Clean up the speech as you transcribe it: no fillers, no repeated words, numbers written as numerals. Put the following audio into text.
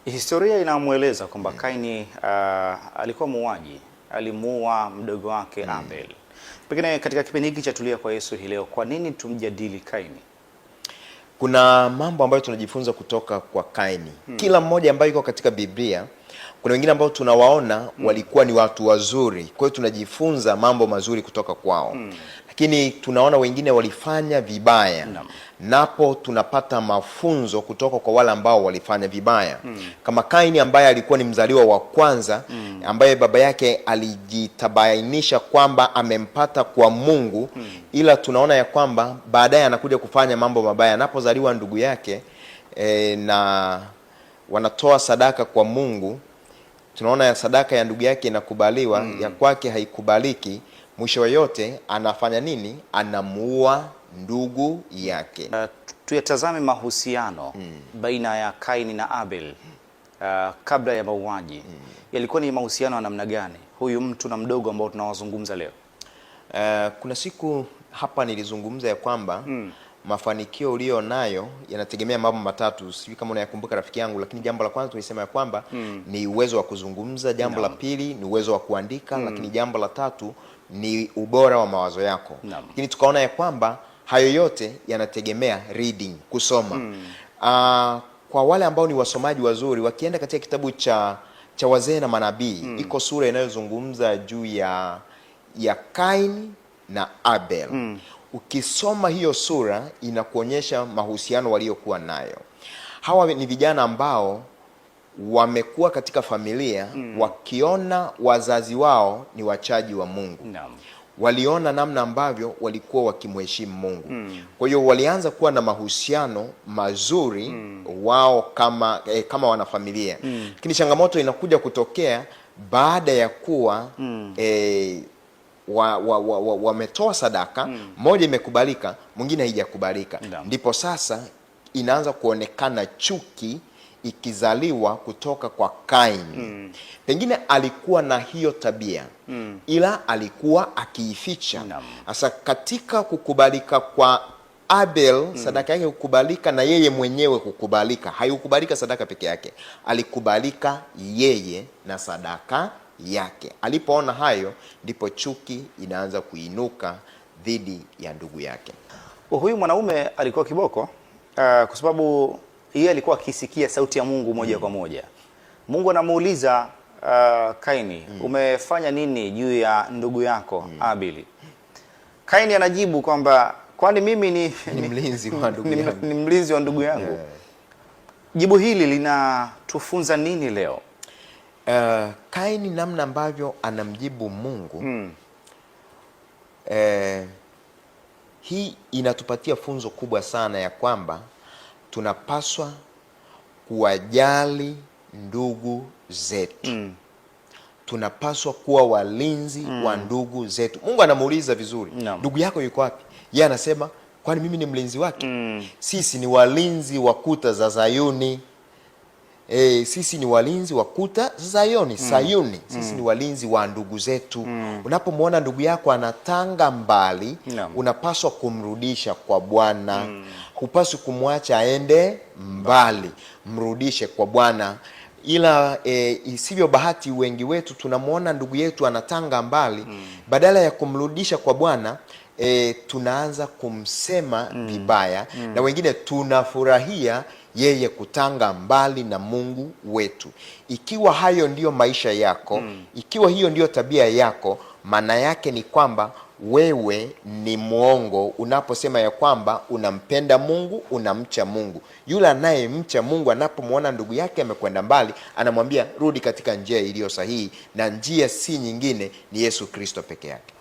Historia inamueleza kwamba Kaini alikuwa muuaji, alimuua mdogo wake Abel. Pengine katika kipindi hiki cha Tulia kwa Yesu hii leo, kwa nini tumjadili Kaini? Kuna mambo ambayo tunajifunza kutoka kwa Kaini. Kila mmoja ambaye yuko katika Biblia, kuna wengine ambao tunawaona walikuwa ni watu wazuri, kwa hiyo tunajifunza mambo mazuri kutoka kwao. Lakini tunaona wengine walifanya vibaya. Napo tunapata mafunzo kutoka kwa wale ambao walifanya vibaya. Kama Kaini ambaye alikuwa ni mzaliwa wa kwanza, ambaye baba yake alijitabainisha kwamba amempata kwa Mungu, ila tunaona ya kwamba baadaye anakuja kufanya mambo mabaya. Anapozaliwa ndugu yake na wanatoa sadaka kwa Mungu, tunaona ya sadaka ya ndugu yake inakubaliwa, ya kwake haikubaliki. Mwisho wa yote anafanya nini? Anamuua ndugu yake. Tuyatazame mahusiano baina ya Kaini na Abel kabla ya mauaji. Yalikuwa ni mahusiano ya namna gani, huyu mtu na mdogo ambao tunawazungumza leo? Kuna siku hapa nilizungumza ya kwamba mafanikio ulio nayo yanategemea mambo matatu. Sijui kama unayakumbuka rafiki yangu, lakini jambo la kwanza tulisema ya kwamba ni uwezo wa kuzungumza, jambo la pili ni uwezo wa kuandika, lakini jambo la tatu ni ubora wa mawazo yako. Lakini tukaona ya kwamba hayo yote yanategemea reading, kusoma. Kwa wale ambao ni wasomaji wazuri, wakienda katika kitabu cha Wazee na Manabii, iko sura inayozungumza juu ya Kaini na Abel. Ukisoma hiyo sura inakuonyesha mahusiano waliokuwa nayo. Hawa ni vijana ambao wamekuwa katika familia, wakiona wazazi wao ni wachaji wa Mungu. Waliona namna ambavyo walikuwa wakimheshimu Mungu. Kwa hiyo walianza kuwa na mahusiano mazuri wao kama wanafamilia. Lakini changamoto inakuja kutokea baada ya kuwa wametoa sadaka, moja imekubalika, mwingine haijakubalika. Ndipo sasa inaanza kuonekana chuki ikizaliwa kutoka kwa Kaini. Pengine alikuwa na hiyo tabia, ila alikuwa akiificha. Sasa katika kukubalika kwa Abel, sadaka yake kukubalika na yeye mwenyewe kukubalika. Haikukubalika sadaka peke yake, alikubalika yeye na sadaka yake. Alipoona hayo, ndipo chuki inaanza kuinuka dhidi ya ndugu yake. Huyu mwanaume alikuwa kiboko kwa sababu yeye alikuwa akisikia sauti ya Mungu moja kwa moja. Mungu anamuuliza Kaini, umefanya nini juu ya ndugu yako Abeli? Kaini anajibu kwamba kwani mimi ni mlinzi wa ndugu yangu. Ni mlinzi wa ndugu yangu. Jibu hili linatufunza nini leo? Kaini namna ambavyo anamjibu Mungu, hii inatupatia funzo kubwa sana ya kwamba tunapaswa kuwajali ndugu zetu. Tunapaswa kuwa walinzi wa ndugu zetu. Mungu anamuuliza vizuri, ndugu yako yuko wapi? Yeye anasema, kwani mimi ni mlinzi wake? Sisi ni walinzi wa kuta za Zayuni. Sisi ni walinzi wa kuta za Sayuni. Sisi ni walinzi wa ndugu zetu. Unapomwona ndugu yako anatanga mbali, unapaswa kumrudisha kwa Bwana. Hupaswi kumwacha aende mbali, mrudishe kwa Bwana. Ila isivyo bahati, wengi wetu tunamwona ndugu yetu anatanga mbali, badala ya kumrudisha kwa Bwana, tunaanza kumsema vibaya, na wengine tunafurahia yeye kutanga mbali na Mungu wetu. Ikiwa hayo ndiyo maisha yako, ikiwa hiyo ndiyo tabia yako, maana yake ni kwamba wewe ni mwongo unaposema ya kwamba unampenda Mungu, unamcha Mungu. Yule anayemcha Mungu anapomwona ndugu yake amekwenda mbali, anamwambia rudi katika njia iliyo sahihi, na njia si nyingine, ni Yesu Kristo peke yake.